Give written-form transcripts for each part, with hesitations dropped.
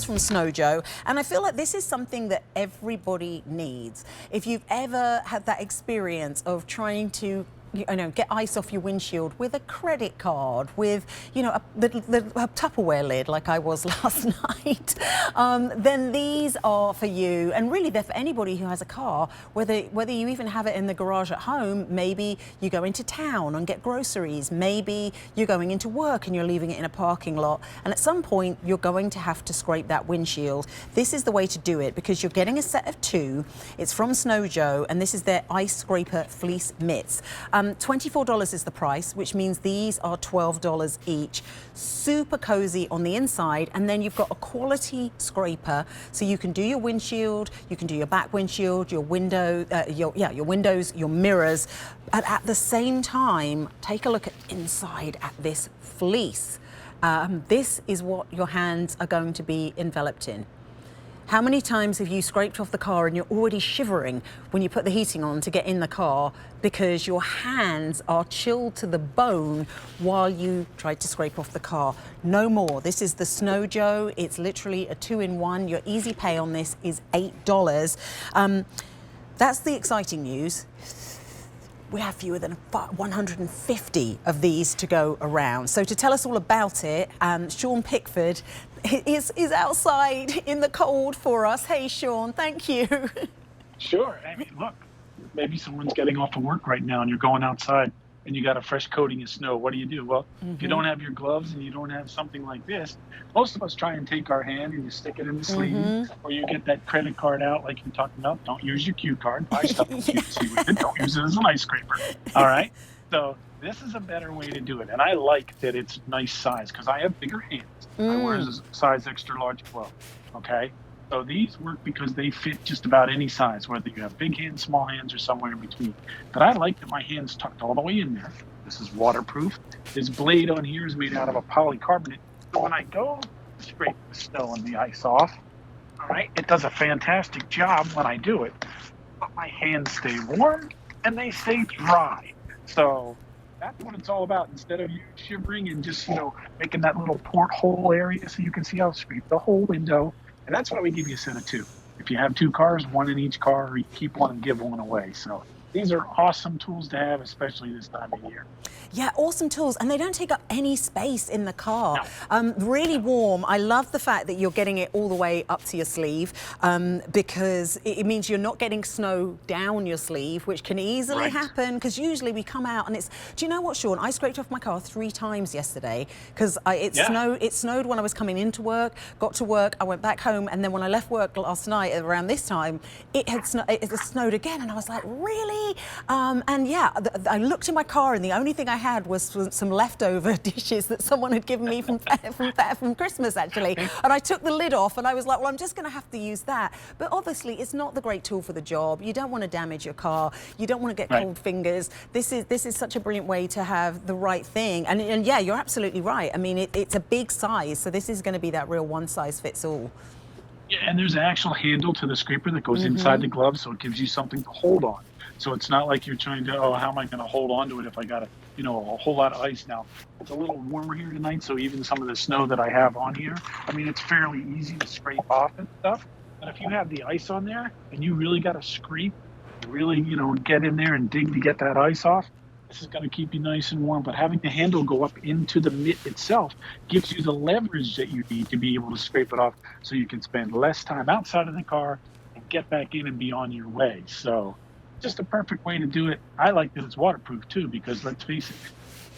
from Snow Joe, and I feel like this is something that everybody needs. If you've ever had that experience of trying to get ice off your windshield with a credit card, with, a Tupperware lid like I was last night, then these are for you. And really, they're for anybody who has a car, whether you even have it in the garage at home. Maybe you go into town and get groceries. Maybe you're going into work and you're leaving it in a parking lot. And at some point, you're going to have to scrape that windshield. This is the way to do it because you're getting a set of 2. It's from Snow Joe, and this is their ice scraper fleece mitts. $24 is the price, which means these are $12 each. Super cozy on the inside, and then you've got a quality scraper, so you can do your windshield, you can do your back windshield, your window, your windows, your mirrors, and at the same time, take a look at inside at this fleece. This is what your hands are going to be enveloped in. How many times have you scraped off the car and you're already shivering when you put the heating on to get in the car because your hands are chilled to the bone while you tried to scrape off the car? No more. This is the Snow Joe. It's literally a 2-in-1. Your easy pay on this is $8. That's the exciting news. We have fewer than 150 of these to go around. So to tell us all about it, Sean Pickford is outside in the cold for us. Hey, Sean, thank you. Sure. I mean, look, maybe someone's getting off of work right now and you're going outside and you got a fresh coating of snow. What do? Well, if you don't have your gloves and you don't have something like this, most of us try and take our hand and you stick it in the sleeve, or you get that credit card out like you're talking about. Don't use your Q card. Buy stuff from QVC with it. Don't use it as an ice scraper. All right? So this is a better way to do it. And I like that it's nice size because I have bigger hands. I wear a size extra large glove. Okay? So these work because they fit just about any size, whether you have big hands, small hands, or somewhere in between. But I like that my hand's tucked all the way in there. This is waterproof. This blade on here is made out of a polycarbonate. So when I go to scrape the snow and the ice off, all right, it does a fantastic job when I do it. But my hands stay warm and they stay dry. So that's what it's all about. Instead of you shivering and just, making that little porthole area so you can see I'll scrape the whole window. And that's why we give you a set of 2. If you have 2 cars, 1 in each car, or you keep one and give one away. So these are awesome tools to have, especially this time of year. Yeah, awesome tools, and they don't take up any space in the car. No. Really warm. I love the fact that you're getting it all the way up to your sleeve because it means you're not getting snow down your sleeve, which can easily happen because usually we come out and it's... Do you know what, Sean? I scraped off my car 3 times yesterday because it snowed when I was coming into work, got to work, I went back home, and then when I left work last night around this time, it had snowed again, and I was like, really? And yeah, I looked in my car and the only thing I had was some leftover dishes that someone had given me from Christmas, actually. And I took the lid off and I was like, well, I'm just going to have to use that. But obviously, it's not the great tool for the job. You don't want to damage your car. You don't want to get cold fingers. This is such a brilliant way to have the right thing. And yeah, you're absolutely right. I mean, it's a big size, so this is going to be that real one-size-fits-all. Yeah, and there's an actual handle to the scraper that goes inside the glove, so it gives you something to hold on. So it's not like you're trying to, how am I going to hold on to it if I got a whole lot of ice now. It's a little warmer here tonight, so even some of the snow that I have on here, I mean, it's fairly easy to scrape off and stuff. But if you have the ice on there and you really got to scrape, really, get in there and dig to get that ice off, this is going to keep you nice and warm. But having the handle go up into the mitt itself gives you the leverage that you need to be able to scrape it off so you can spend less time outside of the car and get back in and be on your way. So just a perfect way to do it. I like that it's waterproof too, because let's face it,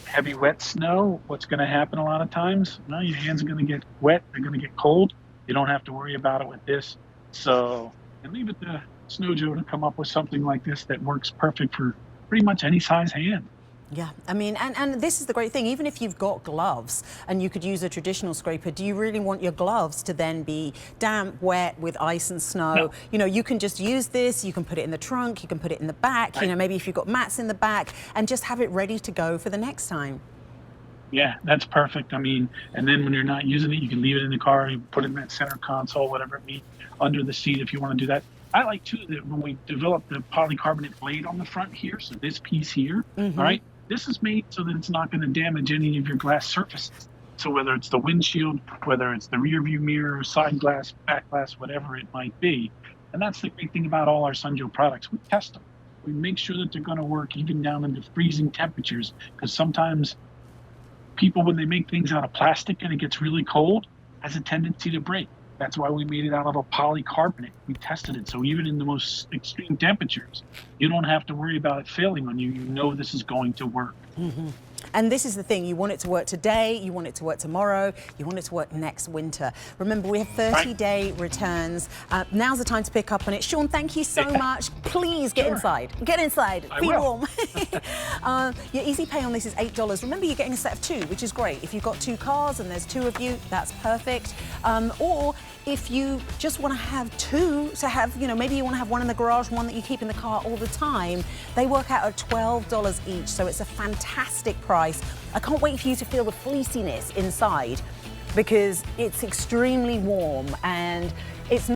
heavy wet snow, what's going to happen a lot of times? Well, your hands are going to get wet, they're going to get cold. You don't have to worry about it with this. So, and leave it to Snow Joe to come up with something like this that works perfect for pretty much any size hand. Yeah, I mean, and this is the great thing, even if you've got gloves and you could use a traditional scraper, do you really want your gloves to then be damp, wet with ice and snow? No. You can just use this, you can put it in the trunk, you can put it in the back, maybe if you've got mats in the back, and just have it ready to go for the next time. Yeah, that's perfect. I mean, and then when you're not using it, you can leave it in the car, you put it in that center console, whatever it means, under the seat if you want to do that. I like too that when we developed the polycarbonate blade on the front here, so this piece here, all right, this is made so that it's not going to damage any of your glass surfaces. So whether it's the windshield, whether it's the rear view mirror, side glass, back glass, whatever it might be. And that's the great thing about all our Sunjoe products. We test them. We make sure that they're going to work even down into freezing temperatures, because sometimes people, when they make things out of plastic and it gets really cold, has a tendency to break. That's why we made it out of a polycarbonate. We tested it, so even in the most extreme temperatures, you don't have to worry about it failing on you. You know this is going to work. Mm-hmm. And this is the thing, you want it to work today, you want it to work tomorrow, you want it to work next winter. Remember, we have 30-day returns. Now's the time to pick up on it. Sean, thank you so much. Please get inside. Get inside. Be warm. Your easy pay on this is $8. Remember, you're getting a set of 2, which is great. If you've got 2 cars and there's 2 of you, that's perfect. Or if you just want to have 2 to have, you know, maybe you want to have one in the garage, one that you keep in the car all the time, they work out at $12 each, so it's a fantastic price. I can't wait for you to feel the fleeciness inside, because it's extremely warm and it's